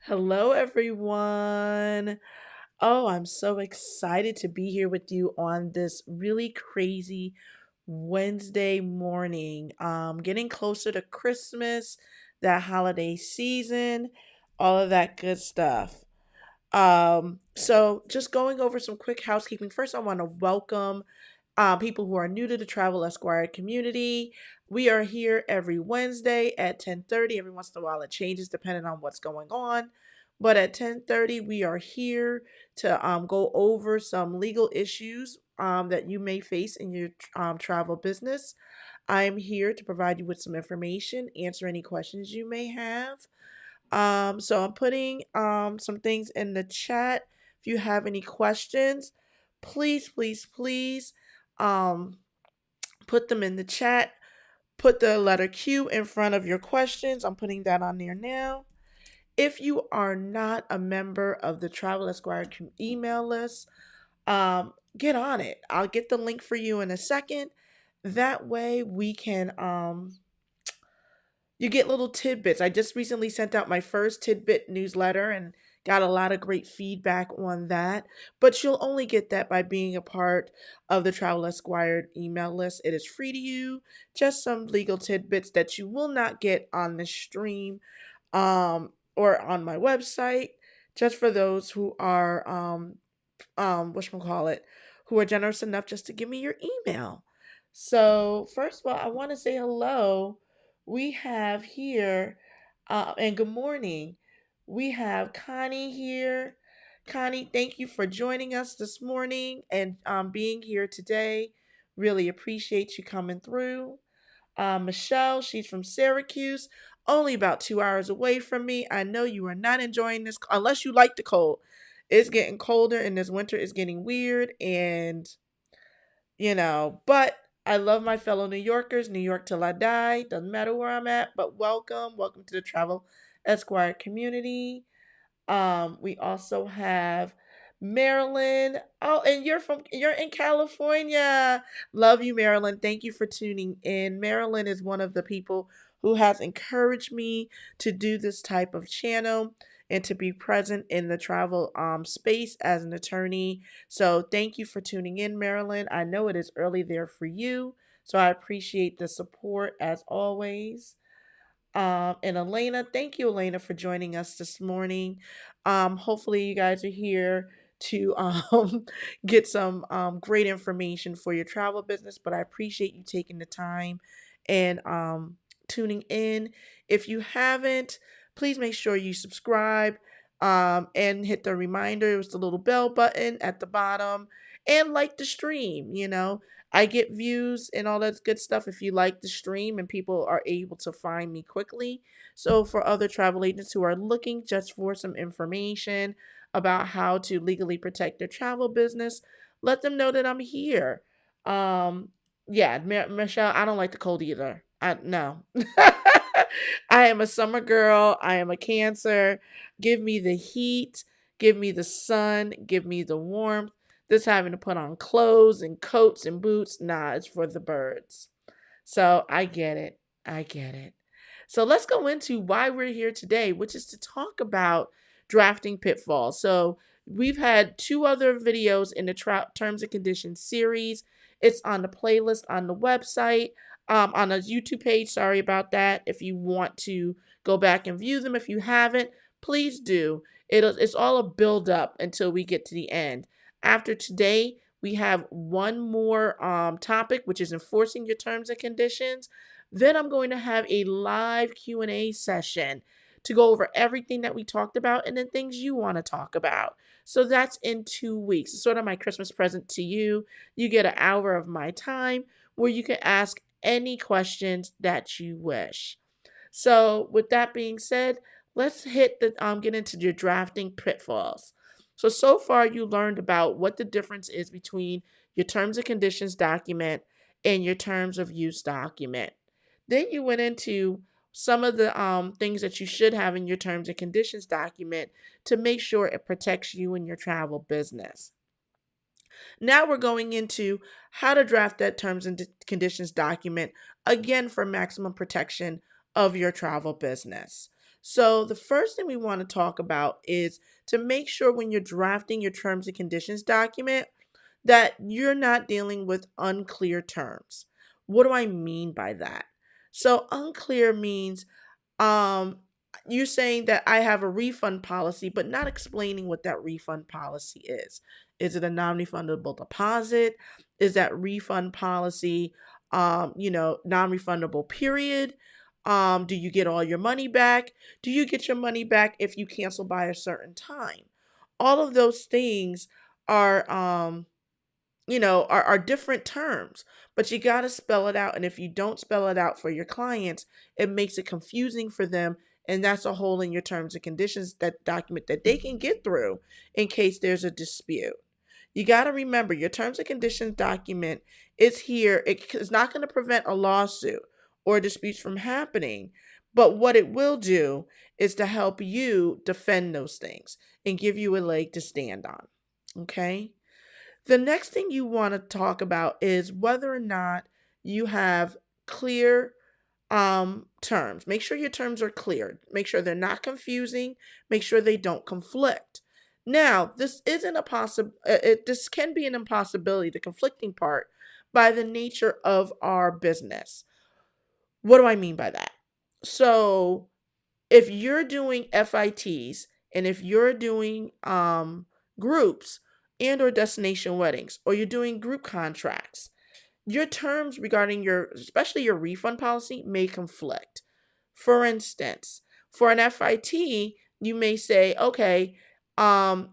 Hello, everyone. Oh, I'm so excited to be here with you on this really crazy Wednesday morning. Getting closer to Christmas, that holiday season, all of that good stuff. So just going over some quick housekeeping. First, I want to welcome people who are new to the Travel Esquire community. We are here every Wednesday at 10:30. Every once in a while it changes depending on what's going on. But at 10:30, we are here to go over some legal issues that you may face in your travel business. I'm here to provide you with some information, answer any questions you may have. So I'm putting some things in the chat. If you have any questions, please um, put them in the chat. Put the letter Q in front of your questions. I'm putting that on there now. If you are not a member of the Travel Esquire email list, get on it. I'll get the link for you in a second. That way we can you get little tidbits. I just recently sent out my first tidbit newsletter and got a lot of great feedback on that. But you'll only get that by being a part of the Travel Esquire email list. It is free to you, just some legal tidbits that you will not get on the stream or on my website, just for those who are whatchamacallit, who are generous enough just to give me your email. So first of all, I want to say hello. We have here, and good morning. We have Connie here. Connie, thank you for joining us this morning and being here today. Really appreciate you coming through. Michelle, she's from Syracuse, only about 2 hours away from me. I know you are not enjoying this unless you like the cold. It's getting colder and this winter is getting weird and but I love my fellow New Yorkers, New York till I die. Doesn't matter where I'm at, but welcome to the Travel Esquire community. We also have Maryland. Oh, and you're in California. Love you, Maryland. Thank you for tuning in. Maryland is one of the people who has encouraged me to do this type of channel and to be present in the travel space as an attorney. So thank you for tuning in, Maryland. I know it is early there for you, so I appreciate the support as always. And Elena, thank you, Elena, for joining us this morning. Hopefully, you guys are here to get some great information for your travel business. But I appreciate you taking the time and tuning in. If you haven't, please make sure you subscribe and hit the reminder. It was the little bell button at the bottom and like the stream. I get views and all that good stuff if you like the stream and people are able to find me quickly. So for other travel agents who are looking just for some information about how to legally protect their travel business, let them know that I'm here. Yeah, Michelle, I don't like the cold either. No. I am a summer girl. I am a Cancer. Give me the heat. Give me the sun. Give me the warmth. This having to put on clothes and coats and boots, nah, it's for the birds. So I get it. I get it. So let's go into why we're here today, which is to talk about drafting pitfalls. So we've had two other videos in the terms and conditions series. It's on the playlist on the website, on the YouTube page. Sorry about that. If you want to go back and view them, if you haven't, please do. It's all a build up until we get to the end. After today, we have one more topic, which is enforcing your terms and conditions. Then I'm going to have a live Q&A session to go over everything that we talked about and then things you want to talk about. So that's in 2 weeks. It's sort of my Christmas present to you. You get an hour of my time where you can ask any questions that you wish. So with that being said, let's get into your drafting pitfalls. So far you learned about what the difference is between your terms and conditions document and your terms of use document. Then you went into some of the things that you should have in your terms and conditions document to make sure it protects you and your travel business. Now we're going into how to draft that terms and conditions document, again for maximum protection of your travel business. So the first thing we want to talk about is to make sure when you're drafting your terms and conditions document that you're not dealing with unclear terms. What do I mean by that? So unclear means um you're saying that I have a refund policy, but not explaining what that refund policy is. Is it a non-refundable deposit? Is that refund policy non-refundable period? Do you get all your money back? Do you get your money back if you cancel by a certain time? All of those things are are different terms, but you got to spell it out. And if you don't spell it out for your clients, it makes it confusing for them. And that's a hole in your terms and conditions, that document that they can get through in case there's a dispute. You got to remember your terms and conditions document is here. It's not going to prevent a lawsuit or disputes from happening. But what it will do is to help you defend those things and give you a leg to stand on. Okay? The next thing you want to talk about is whether or not you have clear terms. Make sure your terms are clear. Make sure they're not confusing. Make sure they don't conflict. Now, this isn't a this can be an impossibility, the conflicting part, by the nature of our business. What do I mean by that? So, if you're doing FITs and if you're doing groups and or destination weddings, or you're doing group contracts, your terms regarding especially your refund policy may conflict. For instance, for an FIT, you may say, okay, um,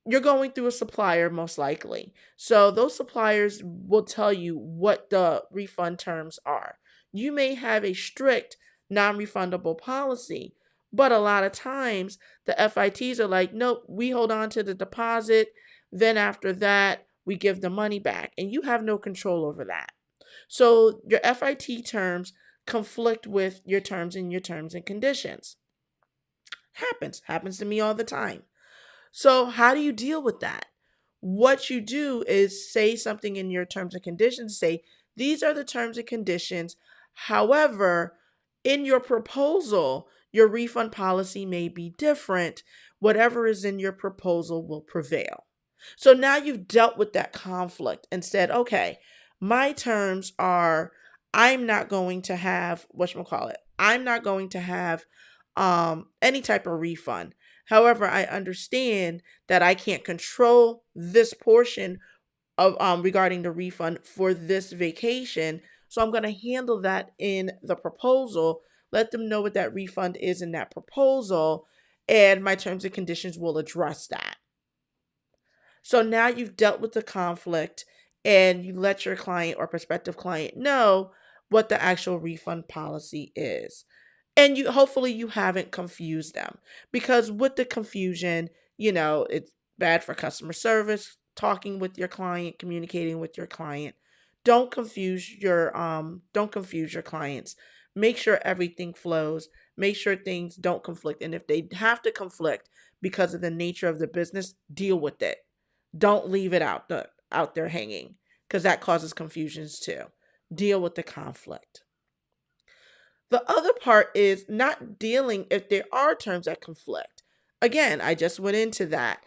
you're going through a supplier most likely. So those suppliers will tell you what the refund terms are. You may have a strict non-refundable policy, but a lot of times the FITs are like, nope, we hold on to the deposit. Then after that, we give the money back, and you have no control over that. So your FIT terms conflict with your terms and conditions. Happens to me all the time. So, how do you deal with that? What you do is say something in your terms and conditions, say, these are the terms and conditions. However, in your proposal, your refund policy may be different. Whatever is in your proposal will prevail. So now you've dealt with that conflict and said, okay, my terms are I'm not going to have, whatchamacallit, I'm not going to have any type of refund. However, I understand that I can't control this portion of regarding the refund for this vacation. So I'm going to handle that in the proposal, let them know what that refund is in that proposal, and my terms and conditions will address that. So now you've dealt with the conflict and you let your client or prospective client know what the actual refund policy is. And hopefully you haven't confused them, because with the confusion, it's bad for customer service, talking with your client, communicating with your client. Don't confuse your clients. Make sure everything flows. Make sure things don't conflict. And if they have to conflict because of the nature of the business, deal with it. Don't leave it out there hanging, because that causes confusions too. Deal with the conflict. The other part is not dealing if there are terms that conflict. Again, I just went into that.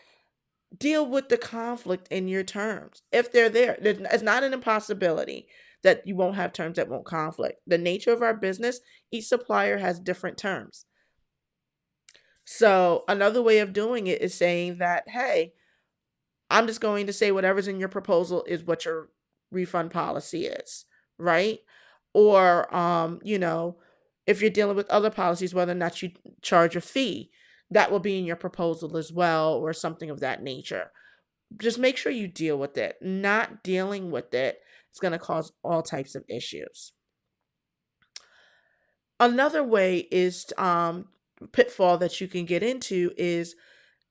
Deal with the conflict in your terms. If they're there, it's not an impossibility that you won't have terms that won't conflict. The nature of our business, each supplier has different terms. So another way of doing it is saying that, hey, I'm just going to say whatever's in your proposal is what your refund policy is, right? Or, if you're dealing with other policies, whether or not you charge a fee, that will be in your proposal as well, or something of that nature. Just make sure you deal with it. Not dealing with it is going to cause all types of issues. Another way is pitfall that you can get into is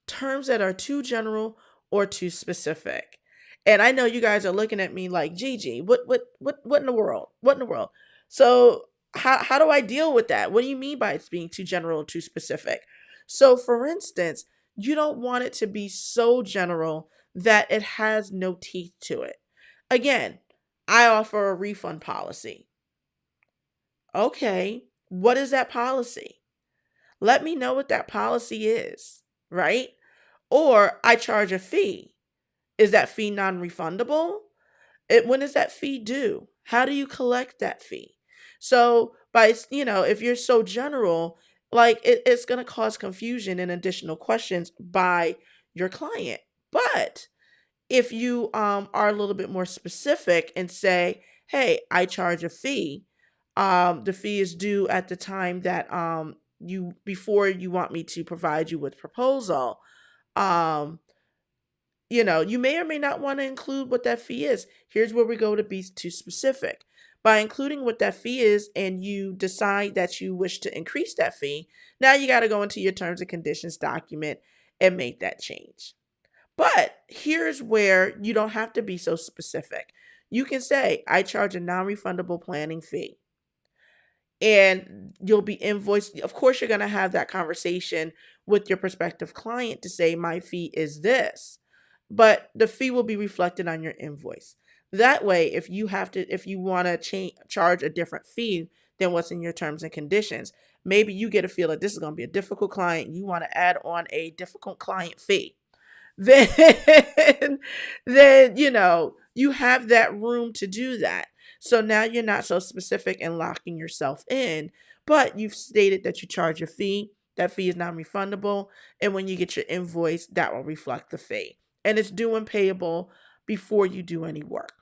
terms that are too general or too specific. And I know you guys are looking at me like, Gigi, what in the world? What in the world? So how do I deal with that? What do you mean by it's being too general or too specific? So for instance, you don't want it to be so general that it has no teeth to it. Again, I offer a refund policy. Okay, what is that policy? Let me know what that policy is, right? Or I charge a fee. Is that fee non-refundable? When is that fee due? How do you collect that fee? So if you're so general, like it's going to cause confusion and additional questions by your client. But if you are a little bit more specific and say, hey, I charge a fee, the fee is due at the time that before you want me to provide you with proposal. um, you may or may not want to include what that fee is. Here's where we go to be too specific. By including what that fee is and you decide that you wish to increase that fee, now you got to go into your terms and conditions document and make that change. But here's where you don't have to be so specific. You can say, I charge a non refundable planning fee. And you'll be invoiced. Of course, you're going to have that conversation with your prospective client to say, my fee is this, but the fee will be reflected on your invoice. That way, if you want to charge a different fee than what's in your terms and conditions, maybe you get a feel that this is going to be a difficult client. You want to add on a difficult client fee. then you have that room to do that. So now you're not so specific and locking yourself in, but you've stated that you charge a fee. That fee is non-refundable, and when you get your invoice, that will reflect the fee, and it's due and payable before you do any work.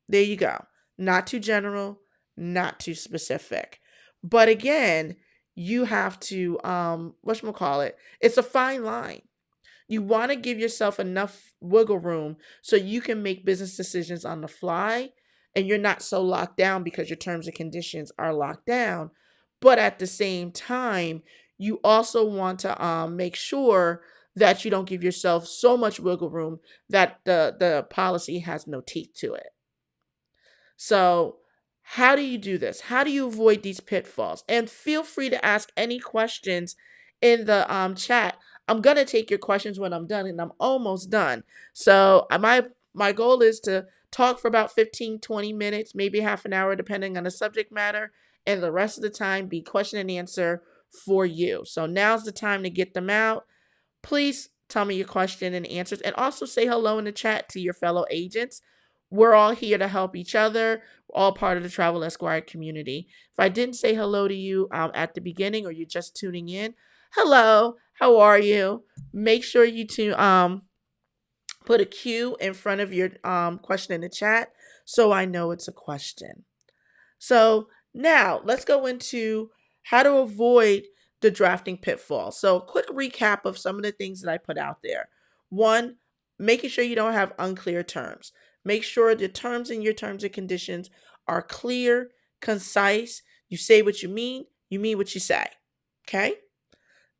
There you go. Not too general, not too specific. But again, you have to whatchamacallit, it's a fine line. You want to give yourself enough wiggle room so you can make business decisions on the fly and you're not so locked down because your terms and conditions are locked down. But at the same time, you also want to make sure that you don't give yourself so much wiggle room that the policy has no teeth to it. So, how do you do this? How do you avoid these pitfalls? And feel free to ask any questions in the chat. I'm going to take your questions when I'm done, and I'm almost done. So, my goal is to talk for about 15-20 minutes, maybe half an hour, depending on the subject matter, and the rest of the time be question and answer for you. So, now's the time to get them out. Please tell me your question and answers, and also say hello in the chat to your fellow agents. We're all here to help each other. We're all part of the Travel Esquire'd community. If I didn't say hello to you at the beginning, or you're just tuning in, hello, how are you? Make sure you put a Q in front of your question in the chat so I know it's a question. So now let's go into how to avoid the drafting pitfall. So quick recap of some of the things that I put out there. One, making sure you don't have unclear terms. Make sure the terms in your terms and conditions are clear, concise. You say what you mean what you say. Okay?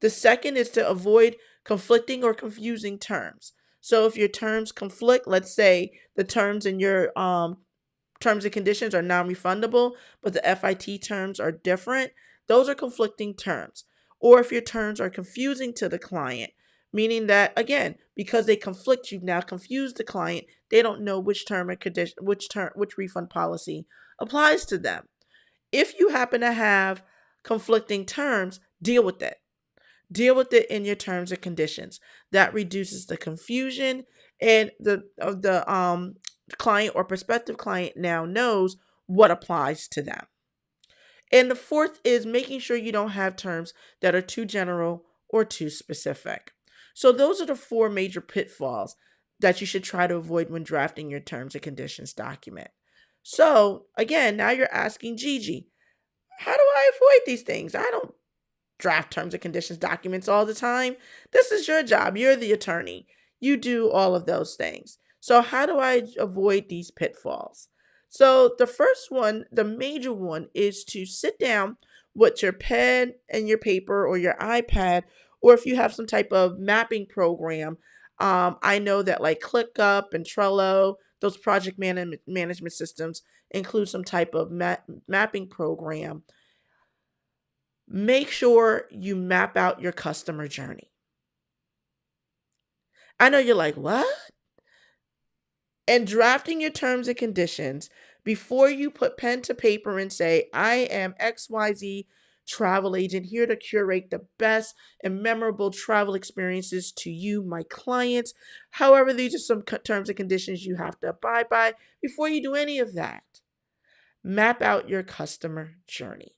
The second is to avoid conflicting or confusing terms. So if your terms conflict, let's say the terms in your terms and conditions are non-refundable, but the FIT terms are different, those are conflicting terms. Or if your terms are confusing to the client, meaning that, again, because they conflict, you've now confused the client. They don't know which term and condition, which refund policy applies to them. If you happen to have conflicting terms, deal with it. Deal with it in your terms and conditions. That reduces the confusion, and the client or prospective client now knows what applies to them. And the fourth is making sure you don't have terms that are too general or too specific. So those are the four major pitfalls that you should try to avoid when drafting your terms and conditions document. So again, now you're asking, Gigi, how do I avoid these things? I don't draft terms and conditions documents all the time. This is your job. You're the attorney. You do all of those things. So how do I avoid these pitfalls? So the first one, the major one, is to sit down with your pen and your paper or your iPad, or if you have some type of mapping program. I know that like ClickUp and Trello, those project management systems include some type of mapping program. Make sure you map out your customer journey. I know you're like, what? And drafting your terms and conditions, before you put pen to paper and say, I am XYZ travel agent here to curate the best and memorable travel experiences to you, my clients. However, these are some terms and conditions you have to abide by before you do any of that. Map out your customer journey.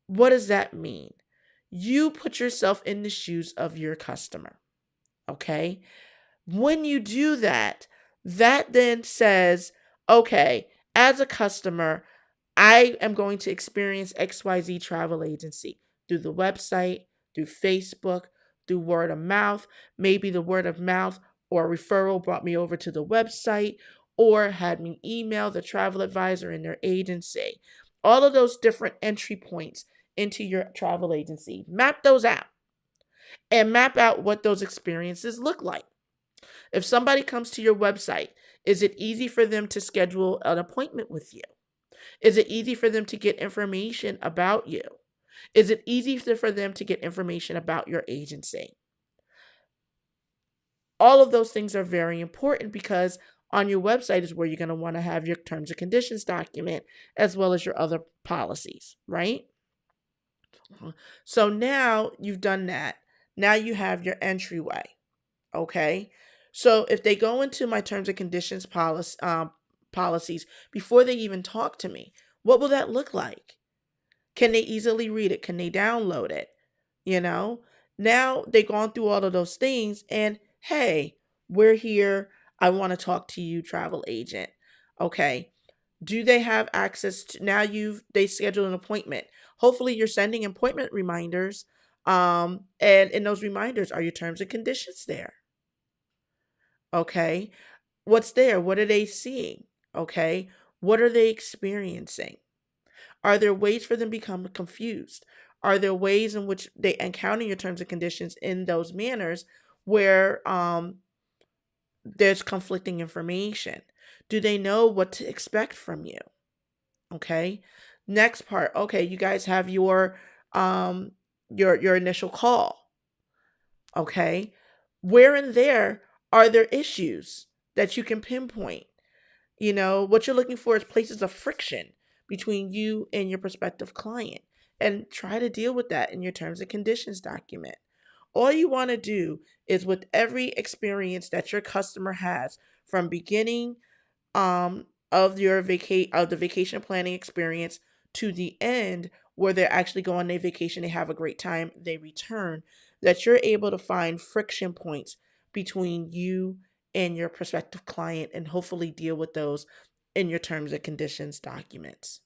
What does that mean? You put yourself in the shoes of your customer, okay? When you do that, that then says, okay, as a customer, I am going to experience XYZ travel agency through the website, through Facebook, through word of mouth. Maybe the word of mouth or referral brought me over to the website or had me email the travel advisor in their agency. All of those different entry points into your travel agency. Map those out and map out what those experiences look like. If somebody comes to your website, is it easy for them to schedule an appointment with you? Is it easy for them to get information about you? Is it easy for them to get information about your agency? All of those things are very important because on your website is where you're going to want to have your terms and conditions document as well as your other policies, right? So now you've done that. Now you have your entryway, okay? So if they go into my terms and conditions policies before they even talk to me, what will that look like? Can they easily read it? Can they download it? You know, now they've gone through all of those things and hey, we're here. I want to talk to you, travel agent. Okay. Do they have access to now they schedule an appointment? Hopefully you're sending appointment reminders. And in those reminders, are your terms and conditions there? Okay. What's there? What are they seeing? Okay. What are they experiencing? Are there ways for them to become confused? Are there ways in which they encounter your terms and conditions in those manners where there's conflicting information? Do they know what to expect from you? Okay. Next part. Okay, you guys have your initial call. Okay. Where in there are there issues that you can pinpoint? You know, what you're looking for is places of friction between you and your prospective client and try to deal with that in your terms and conditions document. All you want to do is with every experience that your customer has from beginning of the vacation planning experience to the end where they're actually go on their vacation, they have a great time, they return, that you're able to find friction points between you and your prospective client and hopefully deal with those in your terms and conditions documents.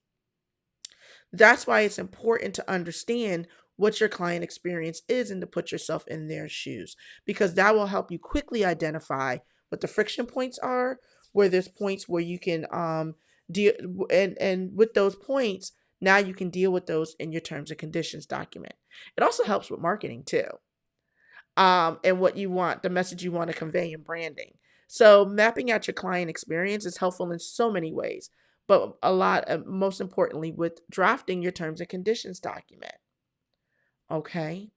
That's why it's important to understand what your client experience is and to put yourself in their shoes because that will help you quickly identify what the friction points are, where there's points where you can deal and with those points, now you can deal with those in your terms and conditions document. It also helps with marketing too. And what you want, the message you want to convey in branding. So mapping out your client experience is helpful in so many ways, but most importantly, with drafting your terms and conditions document. Okay.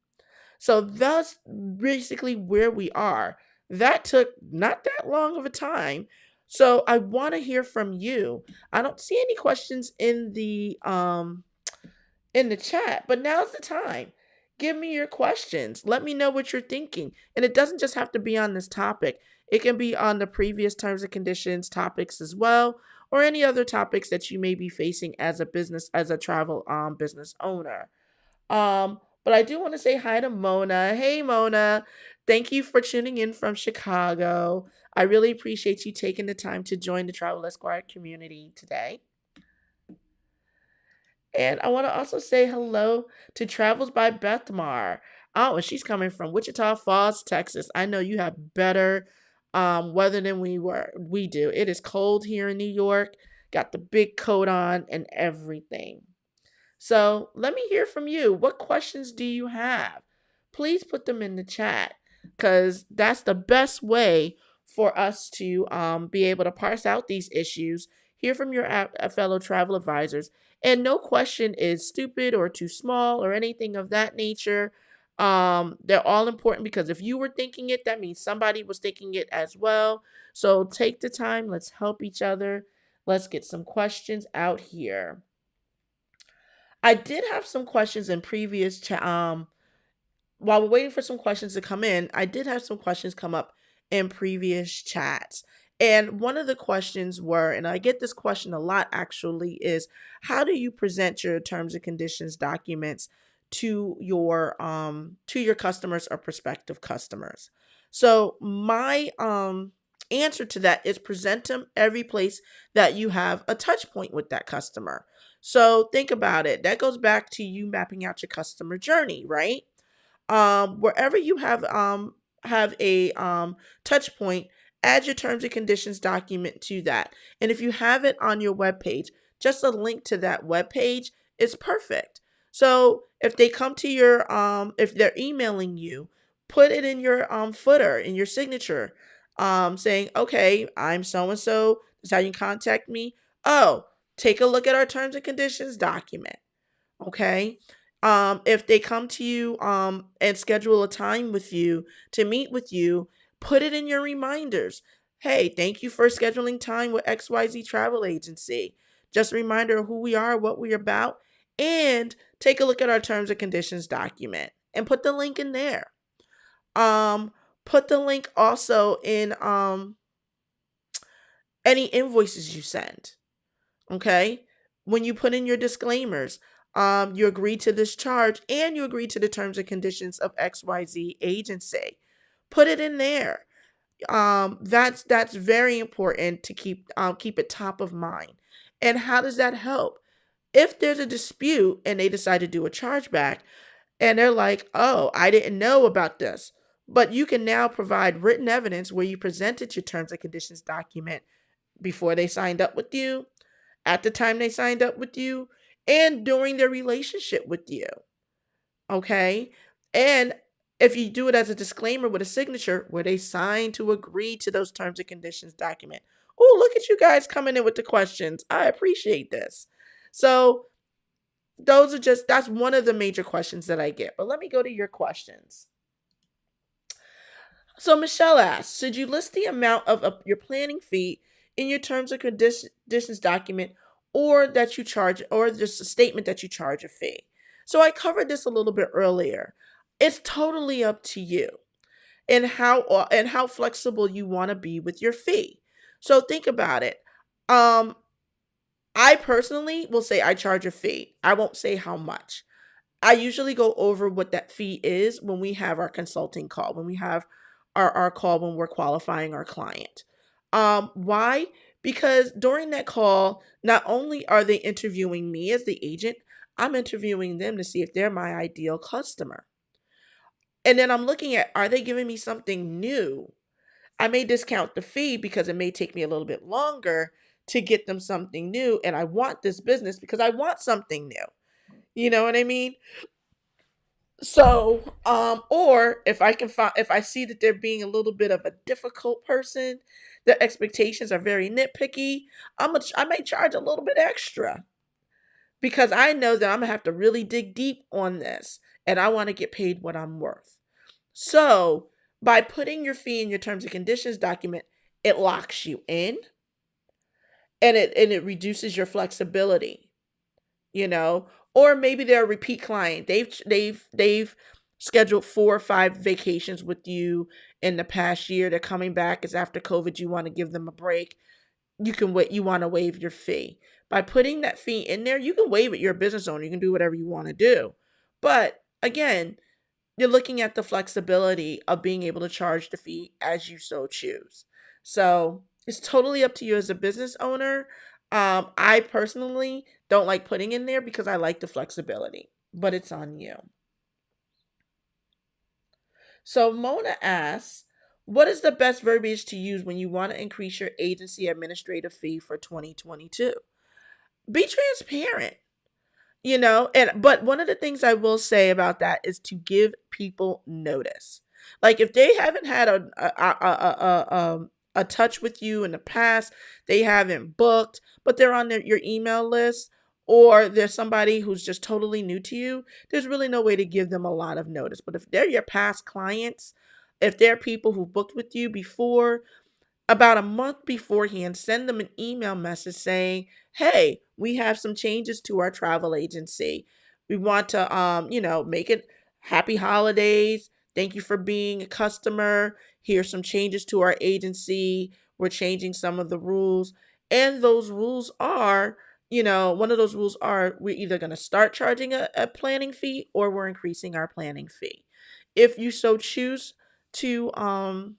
So that's basically where we are. That took not that long of a time. So I want to hear from you. I don't see any questions in the chat, but now's the time. Give me your questions. Let me know what you're thinking. And it doesn't just have to be on this topic. It can be on the previous terms and conditions topics as well, or any other topics that you may be facing as a travel business owner. But I do want to say hi to Mona. Hey Mona, thank you for tuning in from Chicago. I really appreciate you taking the time to join the Travel Esquire'd community today. And I want to also say hello to Travels by Bethmar. Oh, and she's coming from Wichita Falls, Texas. I know you have better weather than we do. It is cold here in New York. Got the big coat on and everything. So let me hear from you. What questions do you have? Please put them in the chat because that's the best way for us to be able to parse out these issues, hear from your fellow travel advisors. And no question is stupid or too small or anything of that nature. They're all important because if you were thinking it, that means somebody was thinking it as well. So take the time. Let's help each other. Let's get some questions out here. I did have some questions in while we're waiting for some questions to come in, I did have some questions come up in previous chats. And one of the questions were, and I get this question a lot actually, is how do you present your terms and conditions documents to your customers or prospective customers? So my answer to that is present them every place that you have a touch point with that customer. So think about it. That goes back to you mapping out your customer journey, right? Wherever you have a touch point, add your terms and conditions document to that. And if you have it on your web page, just a link to that web page is perfect. So if they come to your if they're emailing you, put it in your footer in your signature, saying, okay, I'm so and so, this is how you contact me. Oh, take a look at our terms and conditions document. Okay. If they come to you and schedule a time with you to meet with you, put it in your reminders. Hey, thank you for scheduling time with XYZ Travel Agency. Just a reminder of who we are, what we're about, and take a look at our terms and conditions document and put the link in there. Put the link also in any invoices you send. Okay. When you put in your disclaimers, you agree to this charge and you agree to the terms and conditions of XYZ agency. Put it in there. That's very important to keep it top of mind. And how does that help? If there's a dispute and they decide to do a chargeback and they're like, oh, I didn't know about this. But you can now provide written evidence where you presented your terms and conditions document before they signed up with you, at the time they signed up with you, and during their relationship with you. Okay? And if you do it as a disclaimer with a signature where they sign to agree to those terms and conditions document. Oh, look at you guys coming in with the questions. I appreciate this. So, that's one of the major questions that I get. But let me go to your questions. So Michelle asks, should you list the amount of your planning fee in your terms and conditions document, or that you charge, or just a statement that you charge a fee? So I covered this a little bit earlier. It's totally up to you and how flexible you want to be with your fee. So think about it. I personally will say I charge a fee. I won't say how much. I usually go over what that fee is when we have our consulting call, when we have our call when we're qualifying our client. Why? Because during that call, not only are they interviewing me as the agent, I'm interviewing them to see if they're my ideal customer. And then I'm looking at, are they giving me something new? I may discount the fee because it may take me a little bit longer to get them something new. And I want this business because I want something new. You know what I mean? So, or if I can find, if I see that they're being a little bit of a difficult person, their expectations are very nitpicky, I may charge a little bit extra because I know that I'm gonna have to really dig deep on this, and I want to get paid what I'm worth. So, by putting your fee in your terms and conditions document, it locks you in, and it reduces your flexibility. You know, or maybe they're a repeat client. They've scheduled 4 or 5 vacations with you in the past year. They're coming back. It's after COVID. You want to give them a break. You want to waive your fee. By putting that fee in there, you can waive it. You're a business owner. You can do whatever you want to do. But again, you're looking at the flexibility of being able to charge the fee as you so choose. So it's totally up to you as a business owner. I personally don't like putting in there because I like the flexibility, but it's on you. So Mona asks, what is the best verbiage to use when you want to increase your agency administrative fee for 2022? Be transparent. But one of the things I will say about that is to give people notice. Like if they haven't had a touch with you in the past, they haven't booked, but they're on your email list, or there's somebody who's just totally new to you, there's really no way to give them a lot of notice. But if they're your past clients, if they're people who booked with you before, about a month beforehand, send them an email message saying, hey, we have some changes to our travel agency. We want to, make it happy holidays. Thank you for being a customer. Here's some changes to our agency. We're changing some of the rules. And those rules are, one of those rules are we're either going to start charging a planning fee or we're increasing our planning fee. If you so choose to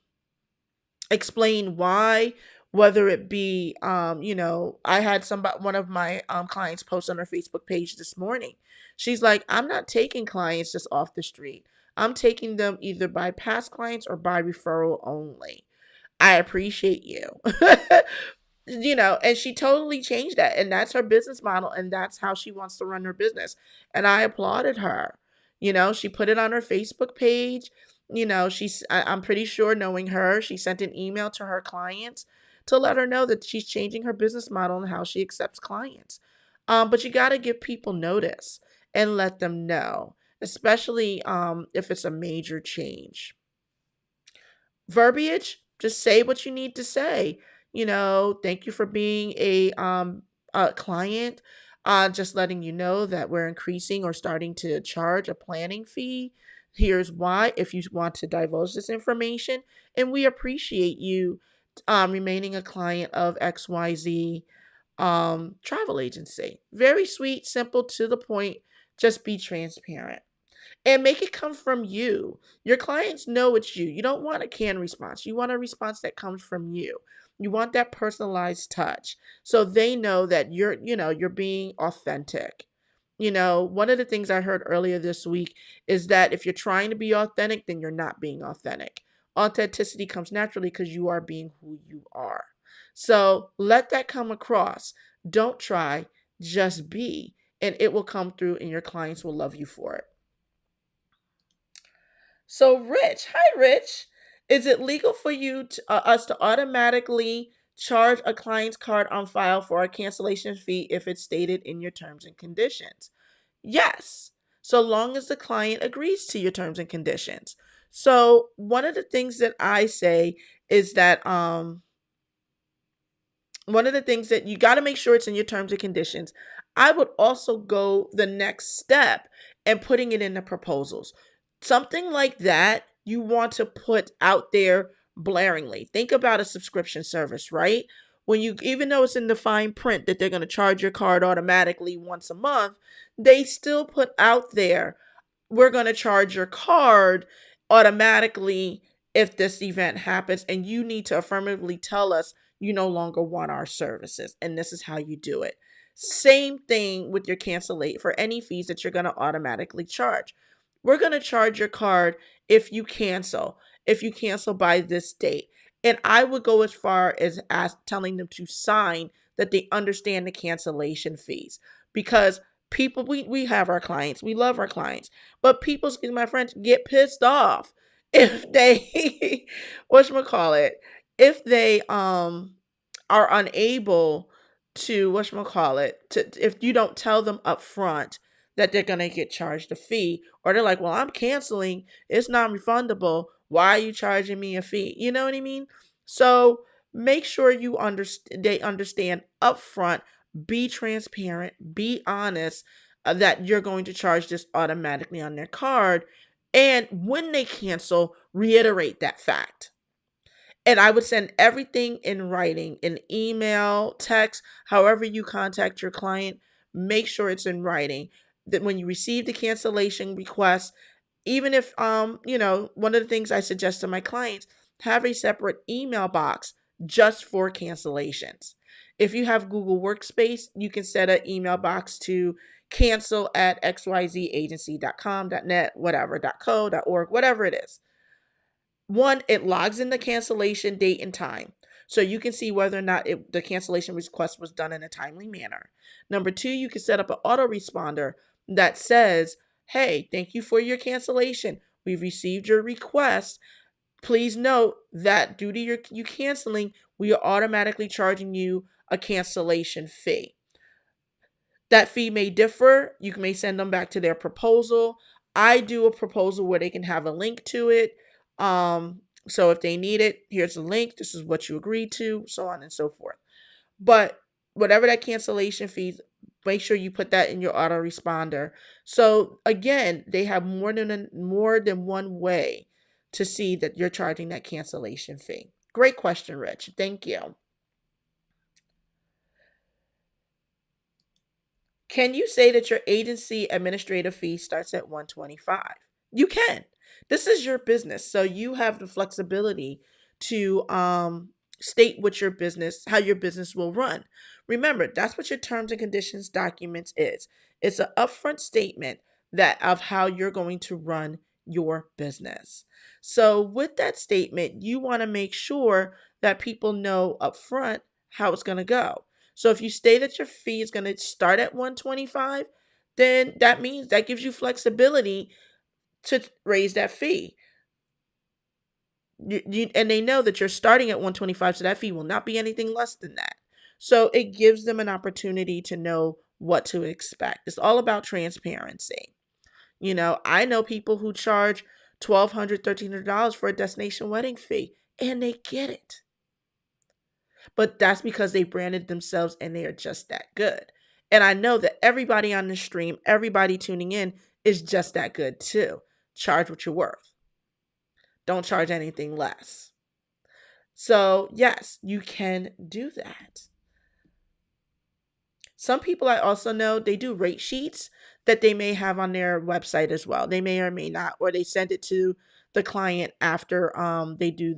explain why, whether it be, I had one of my clients post on her Facebook page this morning. She's like, I'm not taking clients just off the street. I'm taking them either by past clients or by referral only. I appreciate you. And she totally changed that. And that's her business model. And that's how she wants to run her business. And I applauded her. She put it on her Facebook page. I'm pretty sure, knowing her, she sent an email to her clients to let her know that she's changing her business model and how she accepts clients. But you got to give people notice and let them know, especially if it's a major change. Verbiage, just say what you need to say. Thank you for being a client. Just letting you know that we're increasing or starting to charge a planning fee. Here's why, if you want to divulge this information. And we appreciate you remaining a client of XYZ travel agency. Very sweet, simple, to the point. Just be transparent. And make it come from you. Your clients know it's you. You don't want a canned response. You want a response that comes from you. You want that personalized touch. So they know that you're being authentic. One of the things I heard earlier this week is that if you're trying to be authentic, then you're not being authentic. Authenticity comes naturally because you are being who you are. So let that come across. Don't try, just be, and it will come through and your clients will love you for it. So, Rich, hi, Rich. Is it legal for us to automatically charge a client's card on file for a cancellation fee if it's stated in your terms and conditions? Yes, so long as the client agrees to your terms and conditions. So, one of the things that I say is that one of the things that you got to make sure it's in your terms and conditions. I would also go the next step and putting it in the proposals. Something like that you want to put out there blaringly. Think about a subscription service, right? When you, even though it's in the fine print that they're going to charge your card automatically once a month, they still put out there, we're going to charge your card automatically if this event happens, and you need to affirmatively tell us you no longer want our services, and this is how you do it. Same thing with your cancellation for any fees that you're going to automatically charge. We're going to charge your card if you cancel by this date. And I would go as far as telling them to sign that they understand the cancellation fees, because people, we have our clients, we love our clients, but people, excuse my French, get pissed off if they whatchamacallit, if they are unable to if you don't tell them up front that they're going to get charged a fee, or they're like, well, I'm canceling, it's non-refundable, why are you charging me a fee? You know what I mean? So make sure they understand up front, be transparent, be honest, that you're going to charge this automatically on their card. And when they cancel, reiterate that fact. And I would send everything in writing, in email, text, however you contact your client, make sure it's in writing. That when you receive the cancellation request, even if, one of the things I suggest to my clients, have a separate email box just for cancellations. If you have Google Workspace, you can set an email box to cancel@xyzagency.com.net, whatever, .co, .org, whatever it is. One, it logs in the cancellation date and time, so you can see whether or not the cancellation request was done in a timely manner. Number two, you can set up an autoresponder that says, hey, thank you for your cancellation. We've received your request. Please note that due to you canceling, we are automatically charging you a cancellation fee. That fee may differ. You may send them back to their proposal. I do a proposal where they can have a link to it. So if they need it, here's the link. This is what you agreed to, so on and so forth. But whatever that cancellation fee, make sure you put that in your autoresponder. So again, they have more than one way to see that you're charging that cancellation fee. Great question, Rich. Thank you. Can you say that your agency administrative fee starts at 125? You can. This is your business, so you have the flexibility to state what your business, how your business will run. Remember, that's what your terms and conditions documents is. It's an upfront statement that of how you're going to run your business. So with that statement, you want to make sure that people know upfront how it's going to go. So if you state that your fee is going to start at 125, then that means that gives you flexibility to raise that fee. And they know that you're starting at 125, so that fee will not be anything less than that. So it gives them an opportunity to know what to expect. It's all about transparency. I know people who charge $1,200, $1,300 for a destination wedding fee, and they get it. But that's because they branded themselves and they are just that good. And I know that everybody on the stream, everybody tuning in is just that good too. Charge what you're worth. Don't charge anything less. So, yes, you can do that. Some people I also know, they do rate sheets that they may have on their website as well. They may or may not, or they send it to the client after they do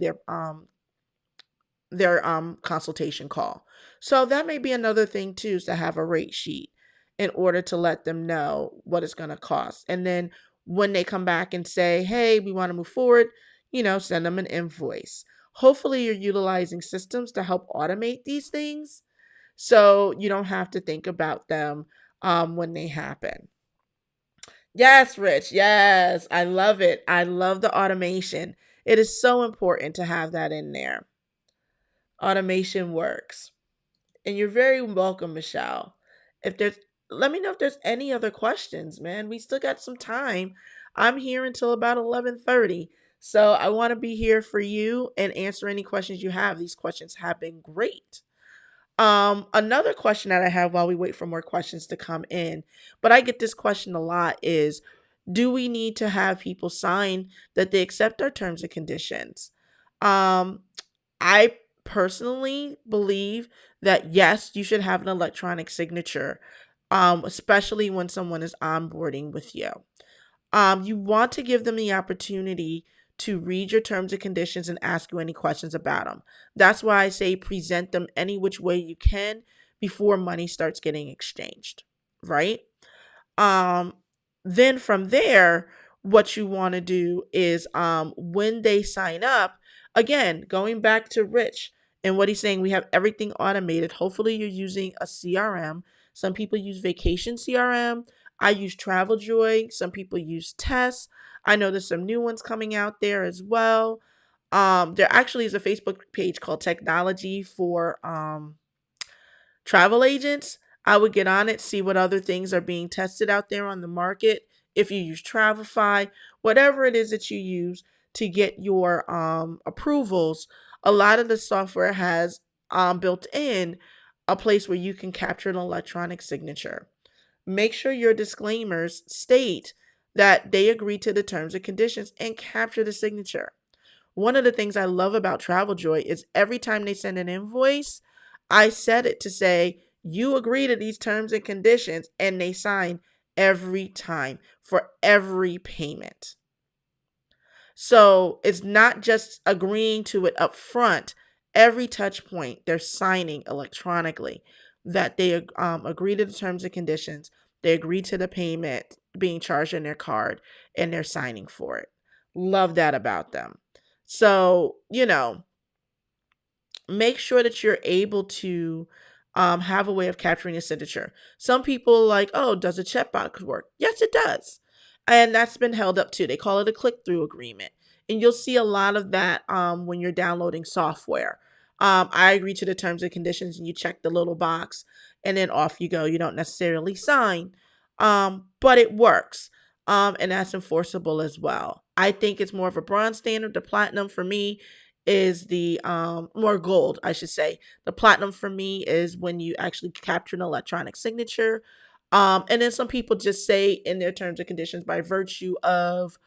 their consultation call. So that may be another thing too, is to have a rate sheet in order to let them know what it's going to cost. And then when they come back and say, hey, we want to move forward, send them an invoice. Hopefully you're utilizing systems to help automate these things so you don't have to think about them when they happen. Yes, Rich. Yes, I love it. I love the automation. It is so important to have that in there. Automation works. And you're very welcome, Michelle. If there's Let me know if there's any other questions, man. We still got some time. I'm here until about 11:30. So I want to be here for you and answer any questions you have. These questions have been great. Another question that I have while we wait for more questions to come in, but I get this question a lot is, do we need to have people sign that they accept our terms and conditions? I personally believe that yes, you should have an electronic signature, especially when someone is onboarding with you. You want to give them the opportunity to read your terms and conditions and ask you any questions about them. That's why I say present them any which way you can before money starts getting exchanged, right? Um, then from there, what you want to do is when they sign up, again, going back to Rich and what he's saying, we have everything automated. Hopefully you're using a CRM. Some people use Vacation CRM. I use TravelJoy. Some people use Test. I know there's some new ones coming out there as well. There actually is a Facebook page called Technology for travel agents. I would get on it, see what other things are being tested out there on the market. If you use Travelify, whatever it is that you use to get your approvals, a lot of the software has built in a place where you can capture an electronic signature. Make sure your disclaimers state that they agree to the terms and conditions and capture the signature. One of the things I love about TravelJoy is every time they send an invoice, I set it to say, you agree to these terms and conditions, and they sign every time for every payment. So it's not just agreeing to it up front. Every touch point, they're signing electronically that they agree to the terms and conditions. They agree to the payment being charged in their card, and they're signing for it. Love that about them. So, make sure that you're able to have a way of capturing a signature. Some people like, oh, does a checkbox work? Yes, it does. And that's been held up too. They call it a click-through agreement. And you'll see a lot of that when you're downloading software. I agree to the terms and conditions, and you check the little box, and then off you go. You don't necessarily sign, but it works. And that's enforceable as well. I think it's more of a bronze standard. The platinum for me is the more gold, I should say. The platinum for me is when you actually capture an electronic signature. And then some people just say in their terms and conditions, by virtue of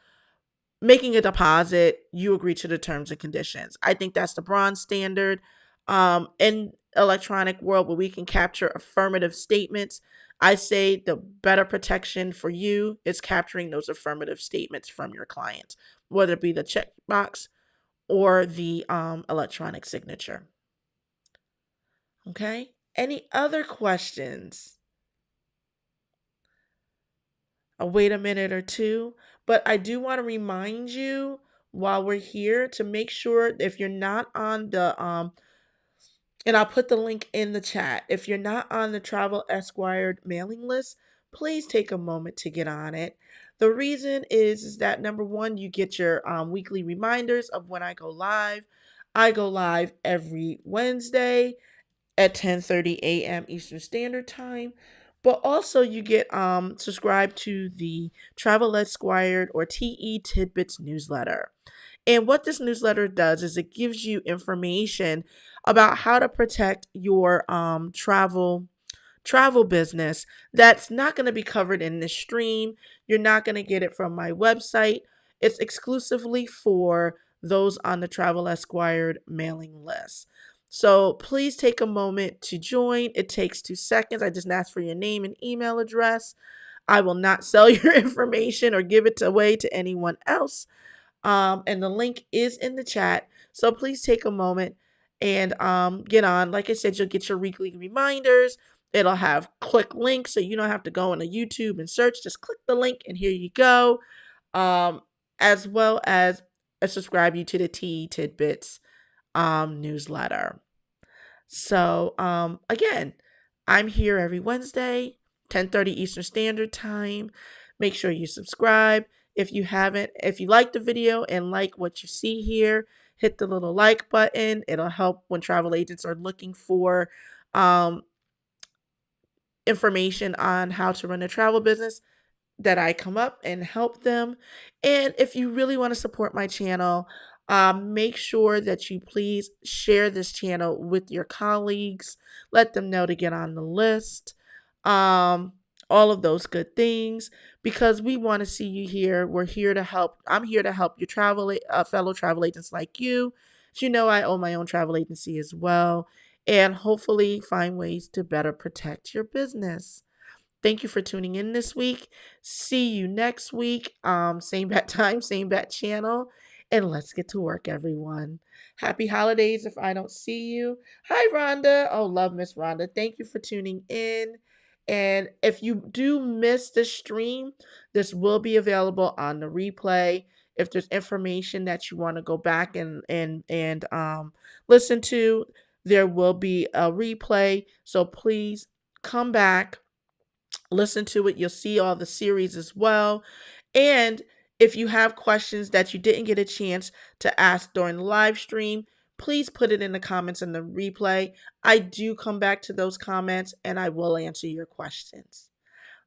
making a deposit, you agree to the terms and conditions. I think that's the bronze standard. In electronic world where we can capture affirmative statements, I say the better protection for you is capturing those affirmative statements from your clients, whether it be the checkbox or the electronic signature. Okay. Any other questions? I'll wait a minute or two, but I do want to remind you while we're here to make sure if you're not on the and I'll put the link in the chat. If you're not on the Travel Esquire'd mailing list, please take a moment to get on it. The reason is that number one, you get your weekly reminders of when I go live. I go live every Wednesday at 10:30 a.m. Eastern Standard Time. But also you get subscribed to the Travel Esquire'd or TE Tidbits newsletter. And what this newsletter does is it gives you information about how to protect your travel business that's not going to be covered in this stream. You're not going to get it from my website. It's exclusively for those on the Travel Esquire'd mailing list. So please take a moment to join. It takes 2 seconds. I just ask for your name and email address. I will not sell your information or give it away to anyone else. And the link is in the chat. So please take a moment and get on. Like I said, you'll get your weekly reminders. It'll have click links, so you don't have to go into YouTube and search. Just click the link, and here you go. As well as subscribe you to the TE Tidbits newsletter. So again, I'm here every Wednesday, 10:30 Eastern Standard Time. Make sure you subscribe. If you haven't, if you like the video and like what you see here, hit the little like button. It'll help when travel agents are looking for information on how to run a travel business, that I come up and help them. And if you really want to support my channel, make sure that you please share this channel with your colleagues. Let them know to get on the list. All of those good things, because we want to see you here. We're here to help. I'm here to help your fellow travel agents like you. As you know, I own my own travel agency as well, and hopefully find ways to better protect your business. Thank you for tuning in this week. See you next week. Same bat time, same bat channel. And let's get to work, everyone. Happy holidays if I don't see you. Hi, Rhonda. Oh, love Miss Rhonda. Thank you for tuning in. And if you do miss the stream, this will be available on the replay. If there's information that you want to go back and listen to, there will be a replay. So please come back, listen to it. You'll see all the series as well. And if you have questions that you didn't get a chance to ask during the live stream, please put it in the comments in the replay. I do come back to those comments and I will answer your questions.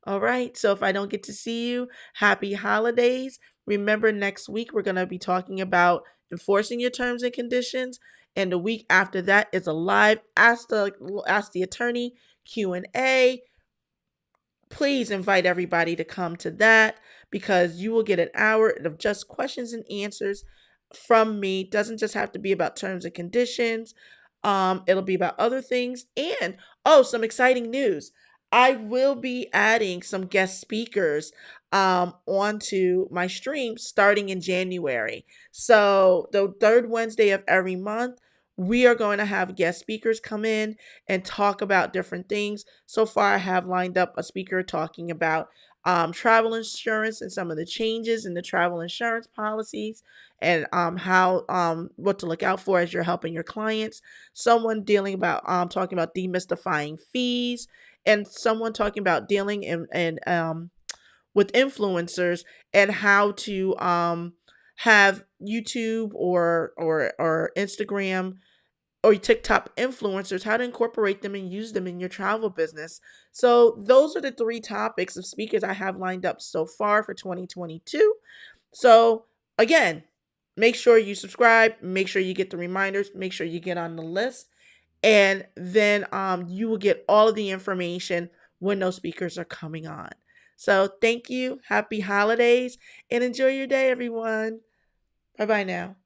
All right. So if I don't get to see you, happy holidays. Remember, next week we're going to be talking about enforcing your terms and conditions. And the week after that is a live Ask the Attorney Q&A. Please invite everybody to come to that, because you will get an hour of just questions and answers from me. It doesn't just have to be about terms and conditions. It'll be about other things. And some exciting news. I will be adding some guest speakers onto my stream starting in January. So the third Wednesday of every month, we are going to have guest speakers come in and talk about different things. So far, I have lined up a speaker talking about travel insurance and some of the changes in the travel insurance policies, and how what to look out for as you're helping your clients. Someone dealing about talking about demystifying fees, and someone talking about dealing and with influencers and how to have YouTube or Instagram or TikTok influencers, how to incorporate them and use them in your travel business. So those are the 3 topics of speakers I have lined up so far for 2022. So again, make sure you subscribe, make sure you get the reminders, make sure you get on the list, and then you will get all of the information when those speakers are coming on. So thank you, happy holidays, and enjoy your day, everyone. Bye bye now.